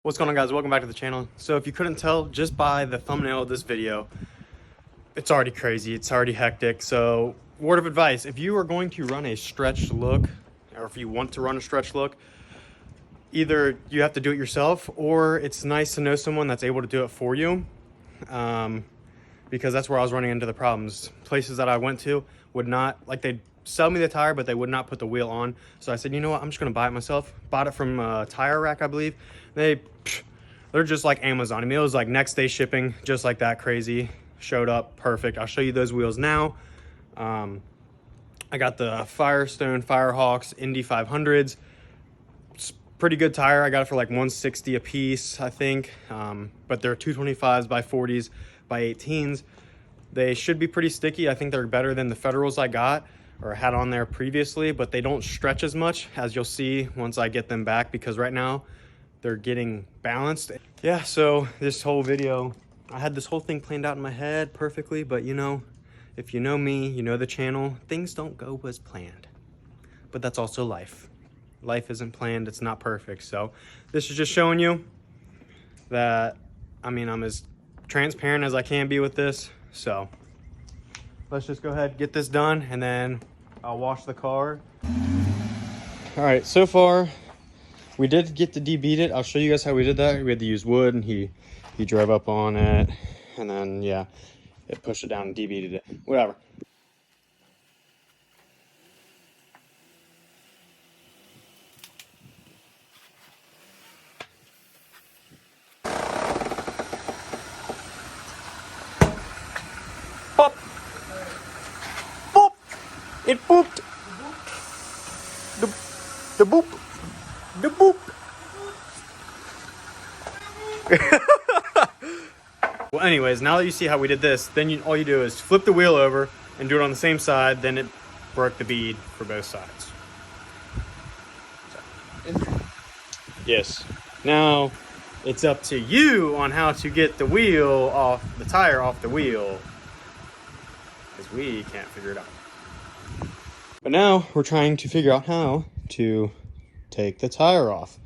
What's going on, guys? Welcome back to the channel. So if you couldn't tell just by the thumbnail of this video, it's already crazy, it's already hectic. So word of advice, if you are going to run a stretch look, or if you want to run a stretch look, either you have to do it yourself, or it's nice to know someone that's able to do it for you, because that's where I was running into the problems. Places that I went to would not, like, they'd sell me the tire, but they would not put the wheel on. So I said, you know what, I'm just gonna buy it myself. Bought it from Tire Rack, I believe. They're just like Amazon. I mean, it was like next day shipping, just like that, crazy. Showed up perfect. I'll show you those wheels now. I got the Firestone Firehawks Indy 500s. It's pretty good tire. I got it for like 160 a piece, I think. But they're 225s by 40s by 18s. They should be pretty sticky. I think they're better than the Federals I got or had on there previously, but they don't stretch as much, as you'll see once I get them back, because right now they're getting balanced. Yeah, so this whole video, I had this whole thing planned out in my head perfectly, but you know, if you know me, you know the channel, things don't go as planned. But that's also life. Life isn't planned, it's not perfect. So this is just showing you that, I mean, I'm as transparent as I can be with this. So let's just go ahead, get this done, and then I'll wash the car. All right, so far, we did get to debeat it. I'll show you guys how we did that. We had to use wood, and he drove up on it, and then yeah, it pushed it down and debeated it. Whatever. Pop. Boop. It booped. The boop. The boop. Well, anyways, now that you see how we did this, then all you do is flip the wheel over and do it on the same side. Then it broke the bead for both sides. So. Yes. Now it's up to you on how to get the wheel off, the tire off the wheel, because we can't figure it out. But now we're trying to figure out how to take the tire off,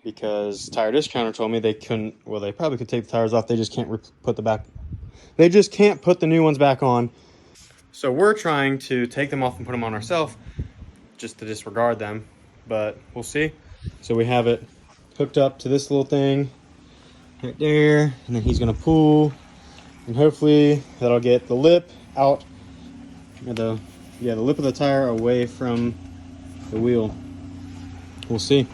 because Tire Discounter told me they couldn't. Well, they probably could take the tires off, they just can't put the back, they just can't put the new ones back on. So we're trying to take them off and put them on ourselves, just to disregard them, but we'll see. So we have it hooked up to this little thing right there, and then he's gonna pull, and hopefully that'll get the lip out, the lip of the tire away from the wheel. We'll see.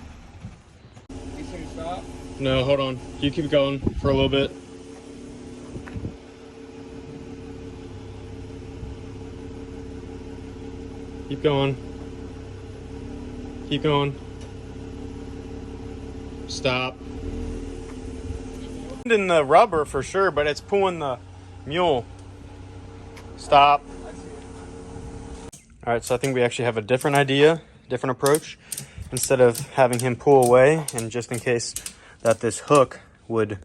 You should stop? No, hold on. You keep going for a little bit. Keep going. Keep going. Stop. In the rubber for sure, but it's pulling the mule. Stop. All right, so I think we actually have a different idea, different approach. Instead of having him pull away, and just in case that this hook would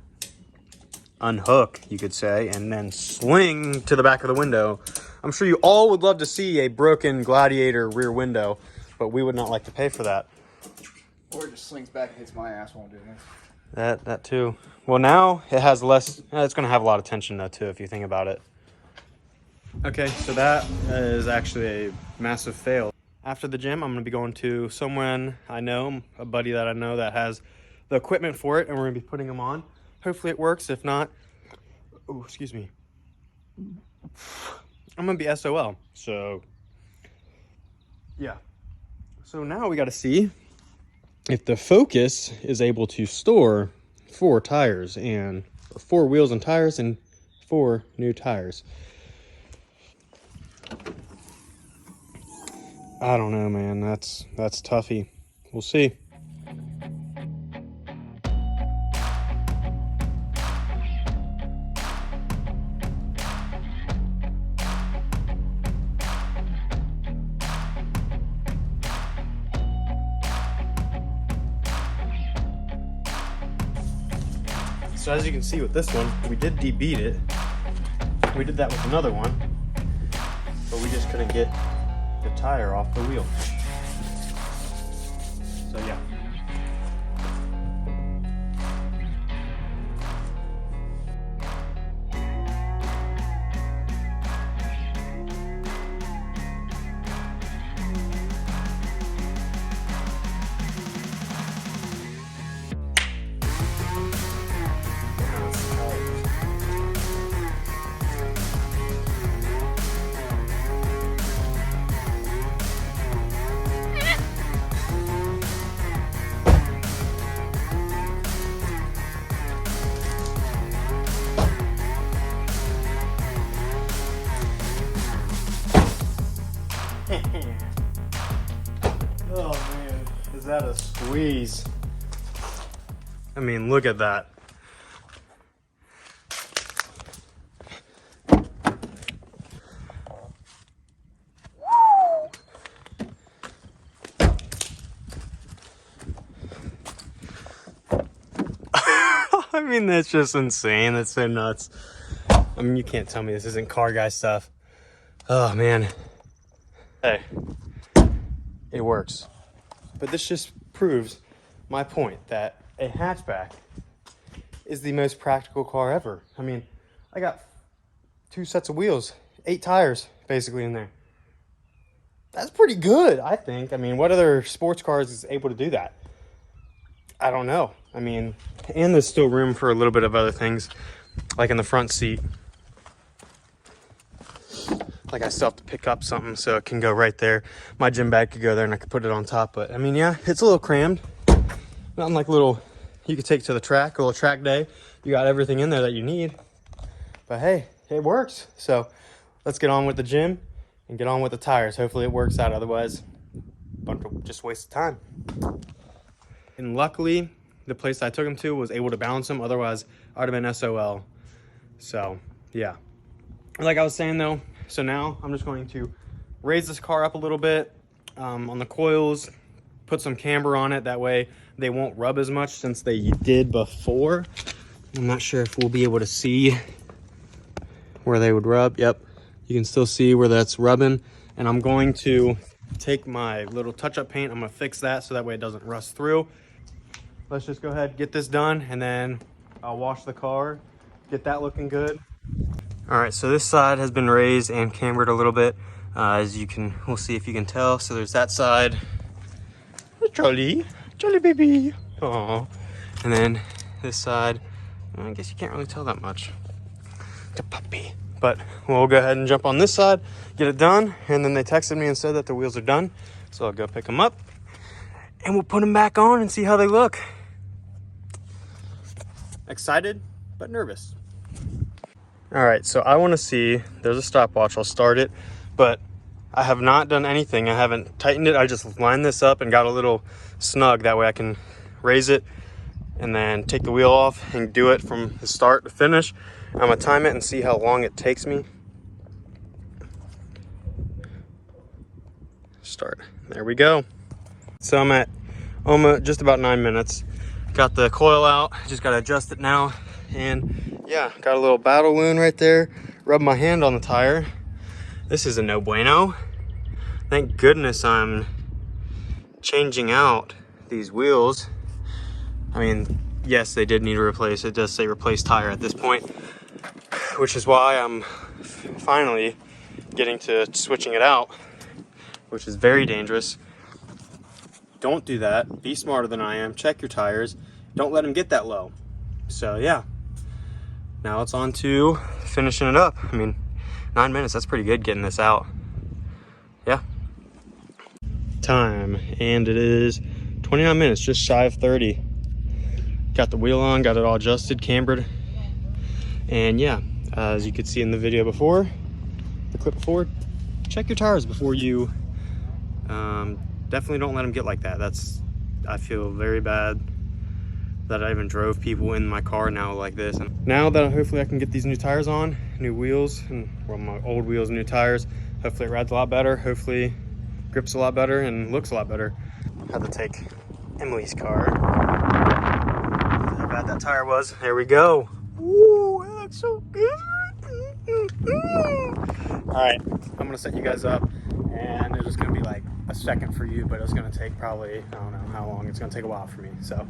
unhook, you could say, and then swing to the back of the window. I'm sure you all would love to see a broken Gladiator rear window, but we would not like to pay for that. Or it just slings back and hits my ass while I'm doing this. That too. Well, now it has less, it's going to have a lot of tension though too, if you think about it. Okay, so that is actually a massive fail. After the gym, I'm going to be going to someone I know, a buddy that I know that has the equipment for it, and we're going to be putting them on. Hopefully it works. If not, oh, excuse me, I'm going to be SOL. So, yeah. So now we got to see if the Focus is able to store 4 tires, and 4 wheels and tires, and 4 new tires. I don't know, man. That's toughy. We'll see. So as you can see with this one, we did debeat it. We did that with another one, but we just couldn't get the tire off the wheel. So yeah. Louise. I mean, look at that. I mean, that's just insane. That's so nuts. I mean, you can't tell me this isn't car guy stuff. Oh, man. Hey, it works. But this just proves my point that a hatchback is the most practical car ever. I mean, I got 2 sets of wheels, 8 tires basically in there. That's pretty good, I think. I mean, what other sports cars is able to do that? I don't know. I mean, and there's still room for a little bit of other things, like in the front seat. Like I still have to pick up something so it can go right there. My gym bag could go there and I could put it on top. But I mean, yeah, it's a little crammed. Nothing like little, you could take to the track, a little track day. You got everything in there that you need. But hey, it works. So let's get on with the gym and get on with the tires. Hopefully it works out. Otherwise, bunch of just waste of time. And luckily, the place I took him to was able to balance him. Otherwise, I'd have been SOL. So yeah. Like I was saying though, so now I'm just going to raise this car up a little bit on the coils, put some camber on it. That way they won't rub as much since they did before. I'm not sure if we'll be able to see where they would rub. Yep, you can still see where that's rubbing. And I'm going to take my little touch-up paint. I'm gonna fix that so that way it doesn't rust through. Let's just go ahead, get this done, and then I'll wash the car, get that looking good. All right, so this side has been raised and cambered a little bit, as you can, we'll see if you can tell. So there's that side. Charlie baby. Aww. And then this side, I guess you can't really tell that much. The puppy. But we'll go ahead and jump on this side, get it done, and then they texted me and said that the wheels are done. So I'll go pick them up, and we'll put them back on and see how they look. Excited, but nervous. All right, so I want to see, there's a stopwatch, I'll start it, but I have not done anything. I haven't tightened it. I just lined this up and got a little snug. That way I can raise it and then take the wheel off and do it from the start to finish. I'm gonna time it and see how long it takes me. Start, there we go. So I'm at almost just about 9 minutes. Got the coil out, just gotta adjust it now. And yeah, got a little battle wound right there. Rub my hand on the tire. This is a no bueno. Thank goodness I'm changing out these wheels. I mean, yes, they did need to replace. It does say replace tire at this point, which is why I'm finally getting to switching it out, which is very dangerous. Don't do that. Be smarter than I am. Check your tires. Don't let them get that low. So yeah, now it's on to finishing it up. I mean, 9 minutes, that's pretty good getting this out. Yeah. Time, and it is 29 minutes, just shy of 30. Got the wheel on, got it all adjusted, cambered. And yeah, as you could see in the video before, the clip before, check your tires before you, definitely don't let them get like that. I feel very bad that I even drove people in my car now like this. And now that hopefully I can get these new tires on, new wheels, and well, my old wheels, new tires, hopefully it rides a lot better, hopefully grips a lot better and looks a lot better. Had to take Emily's car. How bad that tire was. There we go. Ooh, that looks so good. All right, I'm gonna set you guys up, and it's just gonna be like a second for you, but it's gonna take probably, I don't know how long, it's gonna take a while for me. So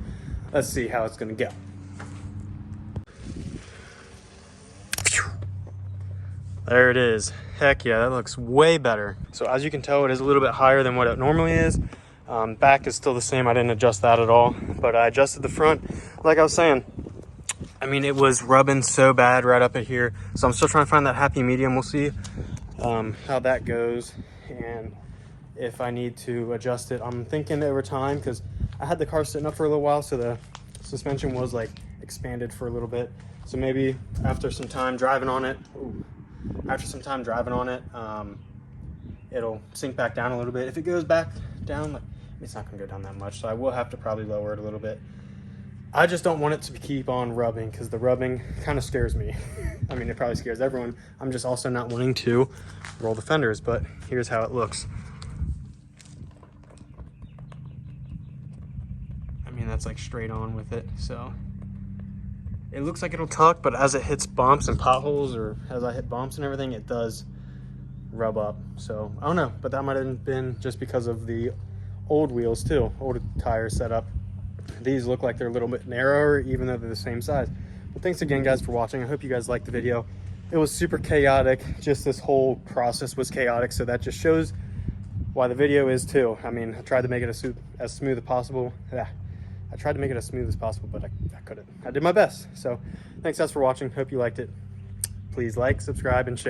let's see how it's gonna go. There it is. Heck yeah, that looks way better. So as you can tell, it is a little bit higher than what it normally is. Back is still the same. I didn't adjust that at all, but I adjusted the front. Like I was saying, I mean, it was rubbing so bad right up at here. So I'm still trying to find that happy medium. We'll see how that goes and if I need to adjust it. I'm thinking over time, because I had the car sitting up for a little while, so the suspension was like expanded for a little bit. So maybe after some time driving on it, it'll sink back down a little bit. If it goes back down, like it's not gonna go down that much. So I will have to probably lower it a little bit. I just don't want it to keep on rubbing because the rubbing kind of scares me. I mean, it probably scares everyone. I'm just also not wanting to roll the fenders, but here's how it looks. I mean, that's like straight on with it. So it looks like it'll tuck, but as it hits bumps and potholes, or as I hit bumps and everything, it does rub up. So I don't know, but that might have been just because of the old wheels too, old tire setup. These look like they're a little bit narrower, even though they're the same size. But thanks again, guys, for watching. I hope you guys liked the video. It was super chaotic. Just this whole process was chaotic, so that just shows why the video is too. I mean, I tried to make it as smooth as possible. Yeah, I tried to make it as smooth as possible, but I couldn't. I did my best. So thanks, guys, for watching. Hope you liked it. Please like, subscribe, and share.